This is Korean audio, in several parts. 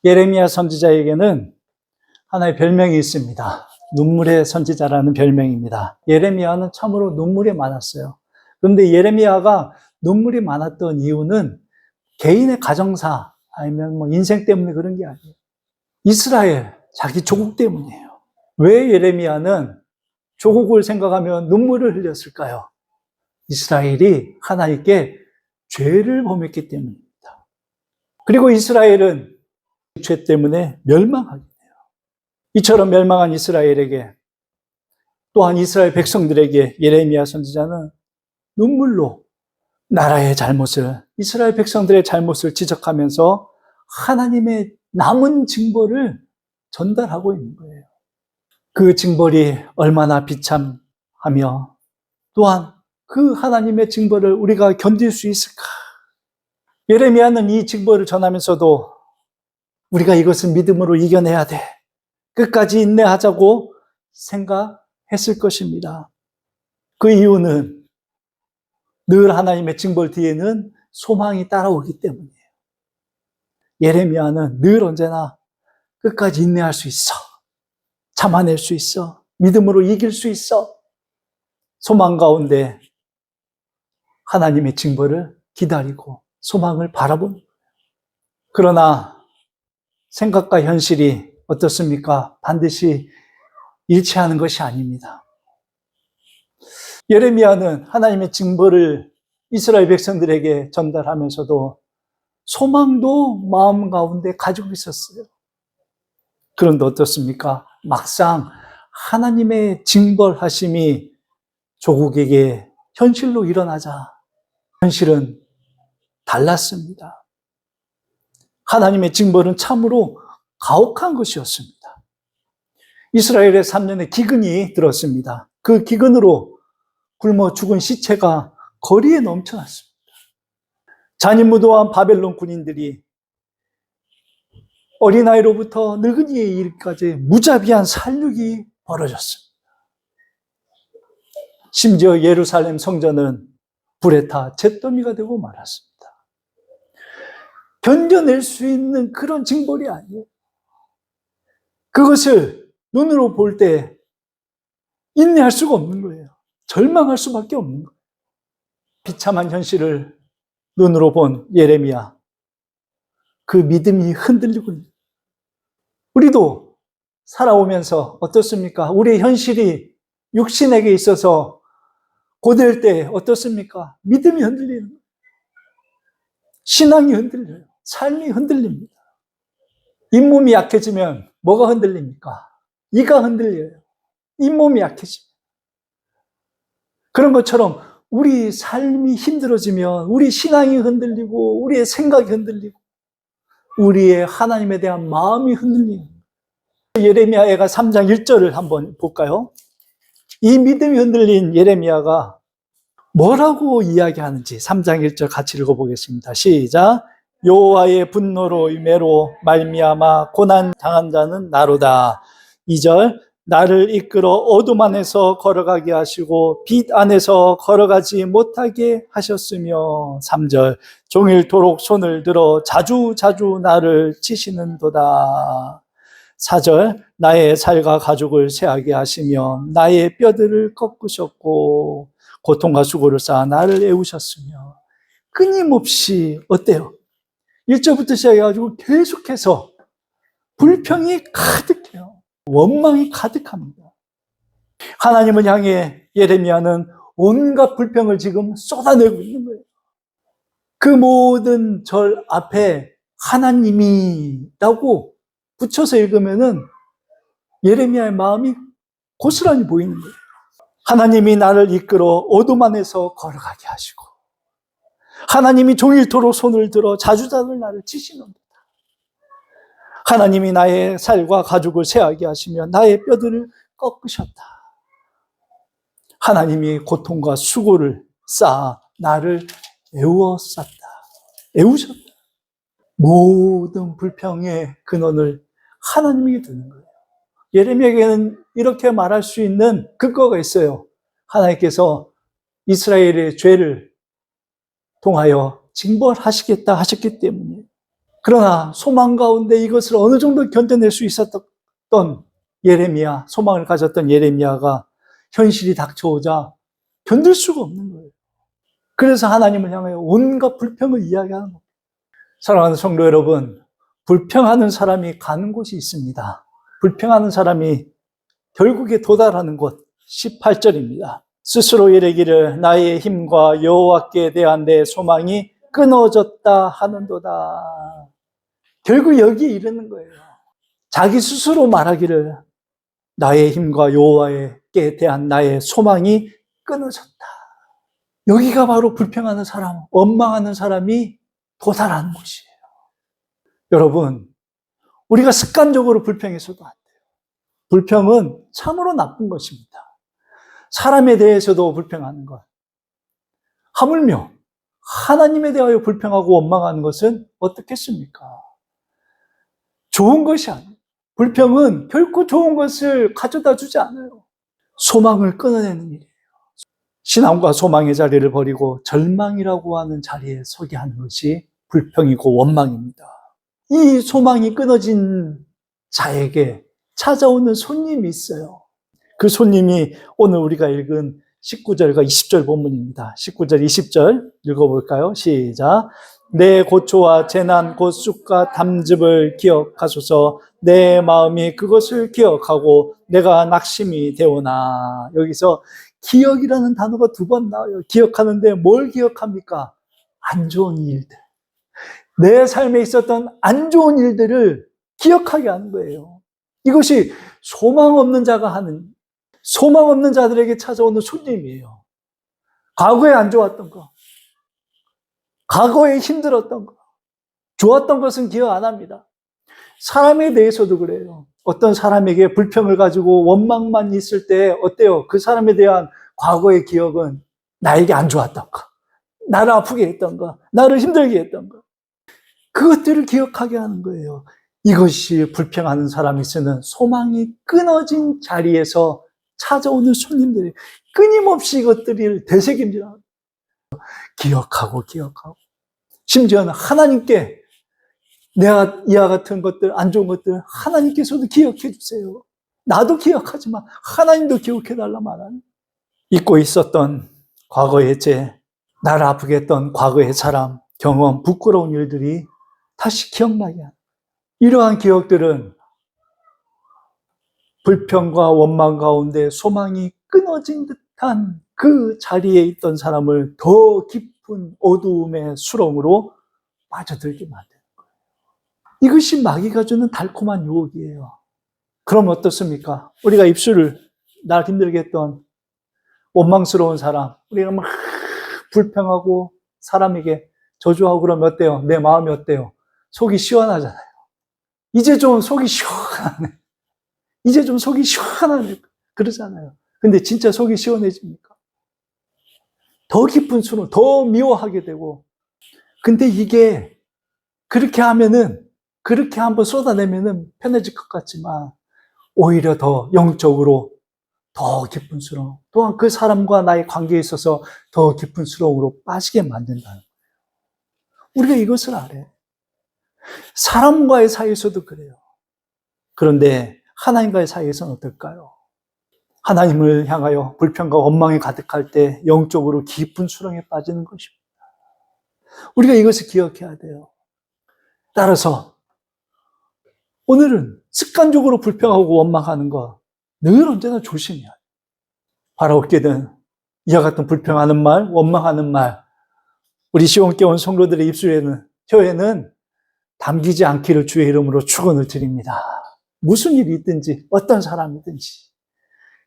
예레미야 선지자에게는 하나의 별명이 있습니다. 눈물의 선지자라는 별명입니다. 예레미야는 참으로 눈물이 많았어요. 그런데 예레미야가 눈물이 많았던 이유는 개인의 가정사 아니면 인생 때문에 그런 게 아니에요. 이스라엘, 자기 조국 때문이에요. 왜 예레미야는 조국을 생각하면 눈물을 흘렸을까요? 이스라엘이 하나님께 죄를 범했기 때문입니다. 그리고 이스라엘은 죄 때문에 멸망하게 돼요. 이처럼 멸망한 이스라엘에게, 또한 이스라엘 백성들에게 예레미야 선지자는 눈물로 나라의 잘못을, 이스라엘 백성들의 잘못을 지적하면서 하나님의 남은 징벌을 전달하고 있는 거예요. 그 징벌이 얼마나 비참하며 또한 그 하나님의 징벌을 우리가 견딜 수 있을까? 예레미야는 이 징벌을 전하면서도 우리가 이것을 믿음으로 이겨내야 돼, 끝까지 인내하자고 생각했을 것입니다. 그 이유는 늘 하나님의 징벌 뒤에는 소망이 따라오기 때문이에요. 예레미야는 늘 언제나 끝까지 인내할 수 있어, 참아낼 수 있어, 믿음으로 이길 수 있어, 소망 가운데 하나님의 징벌을 기다리고 소망을 바라보는 거예요. 그러나 생각과 현실이 어떻습니까? 반드시 일치하는 것이 아닙니다. 예레미야는 하나님의 징벌을 이스라엘 백성들에게 전달하면서도 소망도 마음 가운데 가지고 있었어요. 그런데 어떻습니까? 막상 하나님의 징벌하심이 조국에게 현실로 일어나자 현실은 달랐습니다. 하나님의 징벌은 참으로 가혹한 것이었습니다. 이스라엘의 3년의 기근이 들었습니다. 그 기근으로 굶어 죽은 시체가 거리에 넘쳐났습니다. 잔인무도한 바벨론 군인들이 어린아이로부터 늙은이에 이르기까지 무자비한 살육이 벌어졌습니다. 심지어 예루살렘 성전은 불에 타 잿더미가 되고 말았습니다. 견뎌낼 수 있는 그런 징벌이 아니에요. 그것을 눈으로 볼 때 인내할 수가 없는 거예요. 절망할 수밖에 없는 거예요. 비참한 현실을 눈으로 본 예레미야, 그 믿음이 흔들리고 있는 거예요. 우리도 살아오면서 어떻습니까? 우리의 현실이 육신에게 있어서 고될 때 어떻습니까? 믿음이 흔들리는 거예요. 신앙이 흔들려요. 삶이 흔들립니다. 잇몸이 약해지면 뭐가 흔들립니까? 이가 흔들려요. 잇몸이 약해지면. 그런 것처럼 우리 삶이 힘들어지면 우리 신앙이 흔들리고 우리의 생각이 흔들리고 우리의 하나님에 대한 마음이 흔들리는 거예요. 예레미야가 3장 1절을 한번 볼까요? 이 믿음이 흔들린 예레미야가 뭐라고 이야기하는지 3장 1절 같이 읽어보겠습니다. 시작. 여호와의 분노로 임해로 말미암아 고난 당한 자는 나로다. 2절. 나를 이끌어 어둠 안에서 걸어가게 하시고 빛 안에서 걸어가지 못하게 하셨으며 3절. 종일토록 손을 들어 자주 나를 치시는도다. 4절. 나의 살과 가죽을 쇠하게 하시며 나의 뼈들을 꺾으셨고 고통과 수고를 쌓아 나를 애우셨으며 끊임없이 어때요? 1절부터 시작해가지고 계속해서 불평이 가득해요. 원망이 가득합니다. 하나님을 향해 예레미야는 온갖 불평을 지금 쏟아내고 있는 거예요. 그 모든 절 앞에 하나님이라고 붙여서 읽으면은 예레미야의 마음이 고스란히 보이는 거예요. 하나님이 나를 이끌어 어둠 안에서 걸어가게 하시고 하나님이 종일토록 손을 들어 자주 나를 치시는도다. 하나님이 나의 살과 가죽을 쇠하게 하시며 나의 뼈들을 꺾으셨다. 하나님이 고통과 수고를 쌓아 나를 애우셨다. 모든 불평의 근원을 하나님에게 두는 거예요. 예레미야에게는 이렇게 말할 수 있는 근거가 있어요. 하나님께서 이스라엘의 죄를 통하여 징벌하시겠다 하셨기 때문에 그러나 소망 가운데 이것을 어느 정도 견뎌낼 수 있었던 예레미야, 소망을 가졌던 예레미야가 현실이 닥쳐오자 견딜 수가 없는 거예요. 그래서 하나님을 향하여 온갖 불평을 이야기하는 겁니다. 사랑하는 성도 여러분, 불평하는 사람이 가는 곳이 있습니다. 불평하는 사람이 결국에 도달하는 곳, 18절입니다. 스스로 이르기를 나의 힘과 여호와께 대한 내 소망이 끊어졌다 하는도다. 결국 여기에 이르는 거예요. 자기 스스로 말하기를 나의 힘과 여호와께 대한 나의 소망이 끊어졌다. 여기가 바로 불평하는 사람, 원망하는 사람이 도달하는 곳이에요. 여러분, 우리가 습관적으로 불평해서도 안 돼요. 불평은 참으로 나쁜 것입니다. 사람에 대해서도 불평하는 것. 하물며 하나님에 대하여 불평하고 원망하는 것은 어떻겠습니까? 좋은 것이 아니에요. 불평은 결코 좋은 것을 가져다 주지 않아요. 소망을 끊어내는 일이에요. 신앙과 소망의 자리를 버리고 절망이라고 하는 자리에 서게 하는 것이 불평이고 원망입니다. 이 소망이 끊어진 자에게 찾아오는 손님이 있어요. 그 손님이 오늘 우리가 읽은 19절과 20절 본문입니다. 19절, 20절 읽어볼까요? 시작. 내 고초와 재난, 곧 쑥과 담즙을 기억하소서. 내 마음이 그것을 기억하고 내가 낙심이 되오나. 여기서 기억이라는 단어가 2번 나와요. 기억하는데 뭘 기억합니까? 안 좋은 일들. 내 삶에 있었던 안 좋은 일들을 기억하게 하는 거예요. 이것이 소망 없는 자가 하는, 소망 없는 자들에게 찾아오는 손님이에요. 과거에 안 좋았던 거, 과거에 힘들었던 거, 좋았던 것은 기억 안 합니다. 사람에 대해서도 그래요. 어떤 사람에게 불평을 가지고 원망만 있을 때 어때요? 그 사람에 대한 과거의 기억은 나에게 안 좋았던 거, 나를 아프게 했던 거, 나를 힘들게 했던 거, 그것들을 기억하게 하는 거예요. 이것이 불평하는 사람이 쓰는 소망이 끊어진 자리에서 찾아오는 손님들이 끊임없이 이것들을 되새김질하고 기억하고 심지어는 하나님께 내가 이와 같은 것들, 안 좋은 것들 하나님께서도 기억해 주세요. 나도 기억하지만 하나님도 기억해 달라 말하는, 잊고 있었던 과거의 죄, 나를 아프게 했던 과거의 사람, 경험, 부끄러운 일들이 다시 기억나게 하는, 이러한 기억들은 불평과 원망 가운데 소망이 끊어진 듯한 그 자리에 있던 사람을 더 깊은 어두움의 수렁으로 빠져들게 만드는 거예요. 이것이 마귀가 주는 달콤한 유혹이에요. 그럼 어떻습니까? 우리가 입술을 날 힘들게 했던 원망스러운 사람, 우리가 막 불평하고 사람에게 저주하고 그러면 어때요? 내 마음이 어때요? 속이 시원하잖아요. 이제 좀 속이 시원하네. 이제 좀 속이 시원하네. 그러잖아요. 근데 진짜 속이 시원해집니까? 더 깊은 수로 더 미워하게 되고. 근데 이게 그렇게 하면은, 그렇게 한번 쏟아내면은 편해질 것 같지만 오히려 더 영적으로 더 깊은 수렁, 또한 그 사람과 나의 관계에 있어서 더 깊은 수렁으로 빠지게 만든다는 거예요. 우리가 이것을 알아요. 사람과의 사이에서도 그래요. 그런데 하나님과의 사이에서는 어떨까요? 하나님을 향하여 불평과 원망이 가득할 때 영적으로 깊은 수렁에 빠지는 것입니다. 우리가 이것을 기억해야 돼요. 따라서 오늘은 습관적으로 불평하고 원망하는 거 늘 언제나 조심해야 돼요. 바라옵게든 이와 같은 불평하는 말, 원망하는 말, 우리 시온교회 온 성도들의 입술에는, 혀에는 담기지 않기를 주의 이름으로 축원을 드립니다. 무슨 일이 있든지 어떤 사람이든지.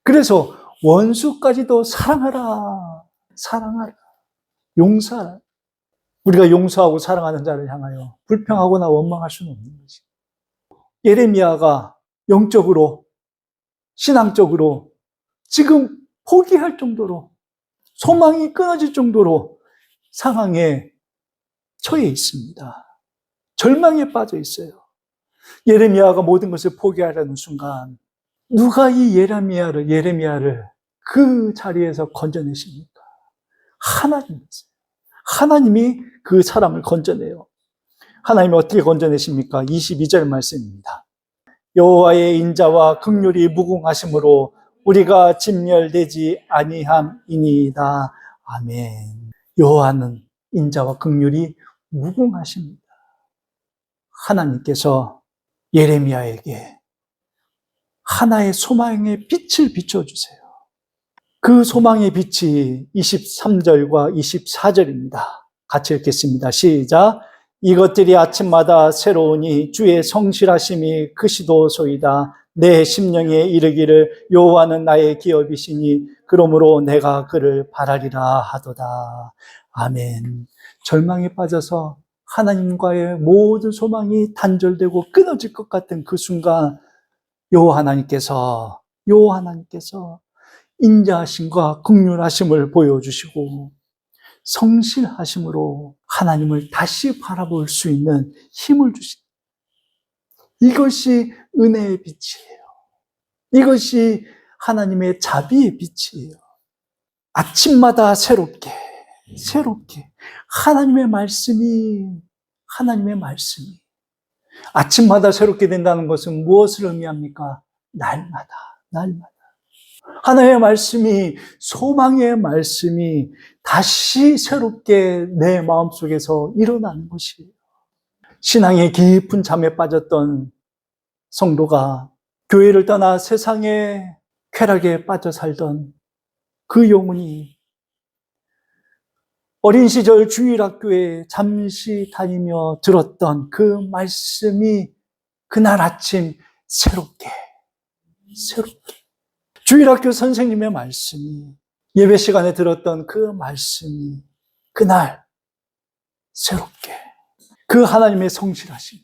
그래서 원수까지도 사랑하라. 용서하라. 우리가 용서하고 사랑하는 자를 향하여 불평하거나 원망할 수는 없는 거지. 예레미야가 영적으로, 신앙적으로 지금 포기할 정도로, 소망이 끊어질 정도로 상황에 처해 있습니다. 절망에 빠져 있어요. 예레미야가 모든 것을 포기하려는 순간 누가 이 예레미야를 그 자리에서 건져내십니까? 하나님이세요. 하나님이 그 사람을 건져내요. 하나님이 어떻게 건져내십니까? 22절 말씀입니다. 여호와의 인자와 긍휼이 무궁하심으로 우리가 진멸되지 아니함이니이다. 아멘. 여호와는 인자와 긍휼이 무궁하십니다. 하나님께서 예레미야에게 하나의 소망의 빛을 비춰주세요. 그 소망의 빛이 23절과 24절입니다. 같이 읽겠습니다. 시작. 이것들이 아침마다 새로우니 주의 성실하심이 크시도소이다. 내 심령에 이르기를 여호와는 나의 기업이시니 그러므로 내가 그를 바라리라 하도다. 아멘. 절망에 빠져서 하나님과의 모든 소망이 단절되고 끊어질 것 같은 그 순간 여호와 하나님께서 인자하심과 긍휼하심을 보여주시고 성실하심으로 하나님을 다시 바라볼 수 있는 힘을 주신, 이것이 은혜의 빛이에요. 이것이 하나님의 자비의 빛이에요. 아침마다 새롭게 하나님의 말씀이 아침마다 새롭게 된다는 것은 무엇을 의미합니까? 날마다 하나님의 말씀이, 소망의 말씀이 다시 새롭게 내 마음속에서 일어나는 것이에요. 신앙의 깊은 잠에 빠졌던 성도가 교회를 떠나 세상의 쾌락에 빠져 살던 그 영혼이 어린 시절 주일학교에 잠시 다니며 들었던 그 말씀이 그날 아침 새롭게 주일학교 선생님의 말씀이, 예배 시간에 들었던 그 말씀이 그날 새롭게, 그 하나님의 성실하심,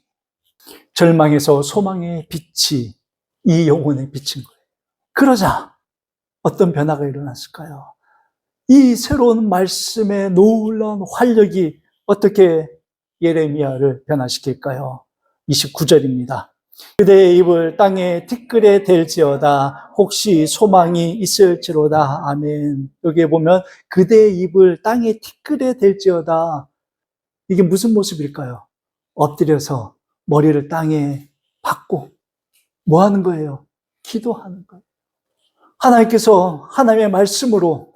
절망에서 소망의 빛이 이 영혼에 비친 거예요. 그러자 어떤 변화가 일어났을까요? 이 새로운 말씀의 놀라운 활력이 어떻게 예레미야를 변화시킬까요? 29절입니다. 그대의 입을 땅에 티끌에 댈지어다. 혹시 소망이 있을지로다. 아멘. 여기에 보면 그대의 입을 땅에 티끌에 댈지어다. 이게 무슨 모습일까요? 엎드려서 머리를 땅에 박고 뭐 하는 거예요? 기도하는 거예요. 하나님께서 하나님의 말씀으로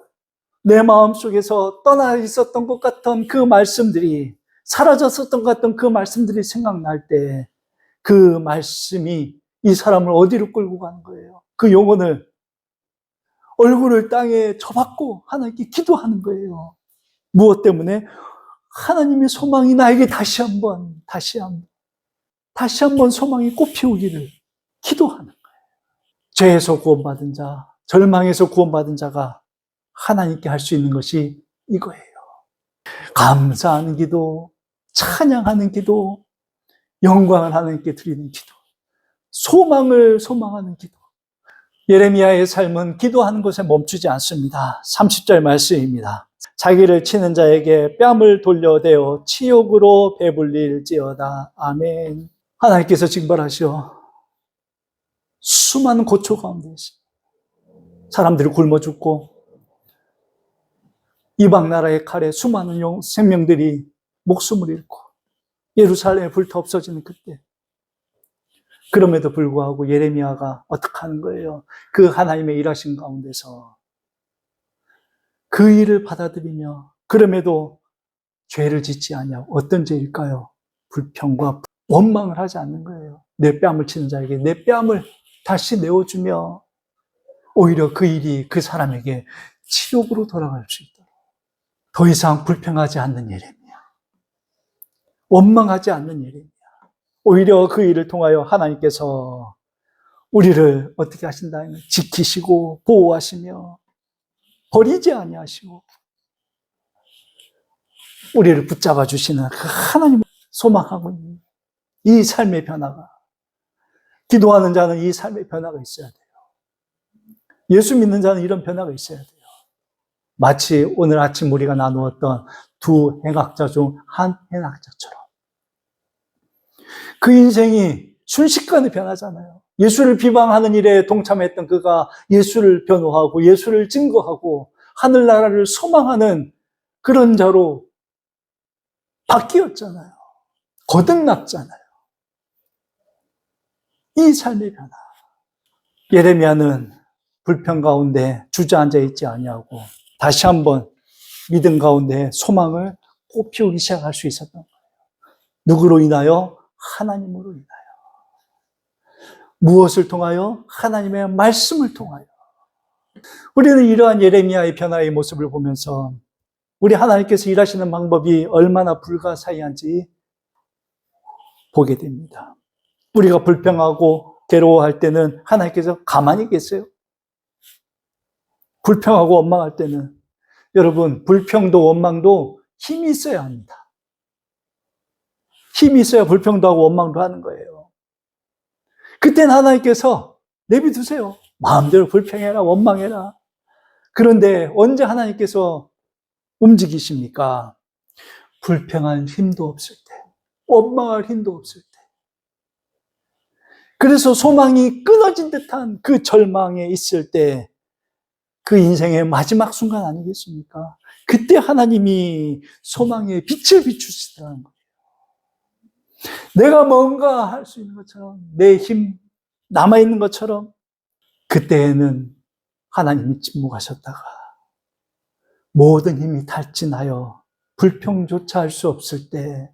내 마음속에서 떠나 있었던 것 같던 그 말씀들이, 사라졌었던 것 같던 그 말씀들이 생각날 때 그 말씀이 이 사람을 어디로 끌고 가는 거예요? 그 영혼을, 얼굴을 땅에 쳐박고 하나님께 기도하는 거예요. 무엇 때문에? 하나님의 소망이 나에게 다시 한번 소망이 꽃피우기를 기도하는 거예요. 죄에서 구원받은 자, 절망에서 구원받은 자가 하나님께 할 수 있는 것이 이거예요. 감사하는 기도, 찬양하는 기도, 영광을 하나님께 드리는 기도, 소망을 소망하는 기도. 예레미야의 삶은 기도하는 것에 멈추지 않습니다. 30절 말씀입니다. 자기를 치는 자에게 뺨을 돌려대어 치욕으로 배불릴지어다. 아멘. 하나님께서 징벌하시어 수많은 고초 가운데 있습니다. 사람들이 굶어 죽고 이방 나라의 칼에 수많은 생명들이 목숨을 잃고 예루살렘에 불타 없어지는 그때, 그럼에도 불구하고 예레미야가 어떻게 하는 거예요? 그 하나님의 일하신 가운데서 그 일을 받아들이며, 그럼에도 죄를 짓지 아니하고, 어떤 죄일까요? 불평과 원망을 하지 않는 거예요. 내 뺨을 치는 자에게 내 뺨을 다시 내어주며 오히려 그 일이 그 사람에게 치욕으로 돌아갈 수 있도록, 더 이상 불평하지 않는 예레미야, 원망하지 않는 예레미야. 오히려 그 일을 통하여 하나님께서 우리를 어떻게 하신다? 지키시고 보호하시며 버리지 아니하시고 우리를 붙잡아 주시는 그 하나님을 소망하고 있는 이 삶의 변화가, 기도하는 자는 이 삶의 변화가 있어야 돼요. 예수 믿는 자는 이런 변화가 있어야 돼요. 마치 오늘 아침 우리가 나누었던 두 행악자 중 한 행악자처럼 그 인생이 순식간에 변하잖아요. 예수를 비방하는 일에 동참했던 그가 예수를 변호하고 예수를 증거하고 하늘나라를 소망하는 그런 자로 바뀌었잖아요. 거듭났잖아요. 이 삶의 변화. 예레미야는 불평 가운데 주저앉아 있지 아니하고 다시 한번 믿음 가운데 소망을 꽃피우기 시작할 수 있었던 거예요. 누구로 인하여? 하나님으로 인하여. 무엇을 통하여? 하나님의 말씀을 통하여. 우리는 이러한 예레미야의 변화의 모습을 보면서 우리 하나님께서 일하시는 방법이 얼마나 불가사의한지 보게 됩니다. 우리가 불평하고 괴로워할 때는 하나님께서 가만히 계세요. 불평하고 원망할 때는 여러분, 불평도 원망도 힘이 있어야 합니다. 힘이 있어야 불평도 하고 원망도 하는 거예요. 그때는 하나님께서 내비두세요. 마음대로 불평해라, 원망해라. 그런데 언제 하나님께서 움직이십니까? 불평할 힘도 없을 때, 원망할 힘도 없을 때. 그래서 소망이 끊어진 듯한 그 절망에 있을 때, 그 인생의 마지막 순간 아니겠습니까? 그때 하나님이 소망의 빛을 비추시더라는 거예요. 내가 뭔가 할 수 있는 것처럼, 내 힘 남아있는 것처럼, 그때에는 하나님이 침묵하셨다가 모든 힘이 탈진하여 불평조차 할 수 없을 때,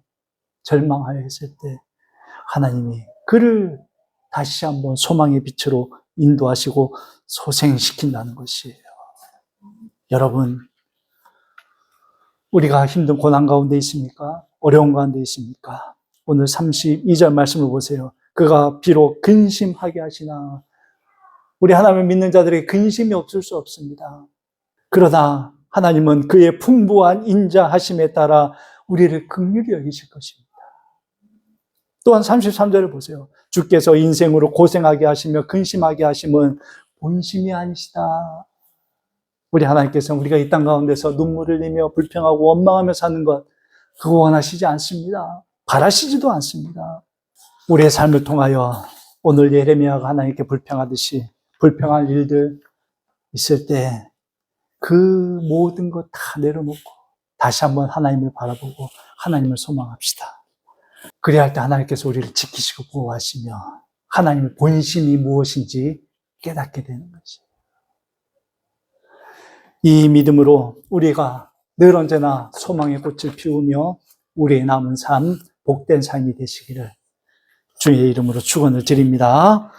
절망하여 했을 때 하나님이 그를 다시 한번 소망의 빛으로 인도하시고 소생시킨다는 것이에요. 여러분, 우리가 힘든 고난 가운데 있습니까? 어려운 가운데 있습니까? 오늘 32절 말씀을 보세요. 그가 비록 근심하게 하시나, 우리 하나님을 믿는 자들에게 근심이 없을 수 없습니다. 그러나 하나님은 그의 풍부한 인자하심에 따라 우리를 긍휼히 여기실 것입니다. 또한 33절을 보세요. 주께서 인생으로 고생하게 하시며 근심하게 하심은 본심이 아니시다. 우리 하나님께서는 우리가 이 땅 가운데서 눈물을 흘리며 불평하고 원망하며 사는 것, 그거 원하시지 않습니다. 바라시지도 않습니다. 우리의 삶을 통하여 오늘 예레미야가 하나님께 불평하듯이 불평할 일들 있을 때 그 모든 것 다 내려놓고 다시 한번 하나님을 바라보고 하나님을 소망합시다. 그래야 할 때 하나님께서 우리를 지키시고 보호하시며 하나님의 본심이 무엇인지 깨닫게 되는 것이에요. 이 믿음으로 우리가 늘 언제나 소망의 꽃을 피우며 우리의 남은 삶, 복된 삶이 되시기를 주의 이름으로 축원을 드립니다.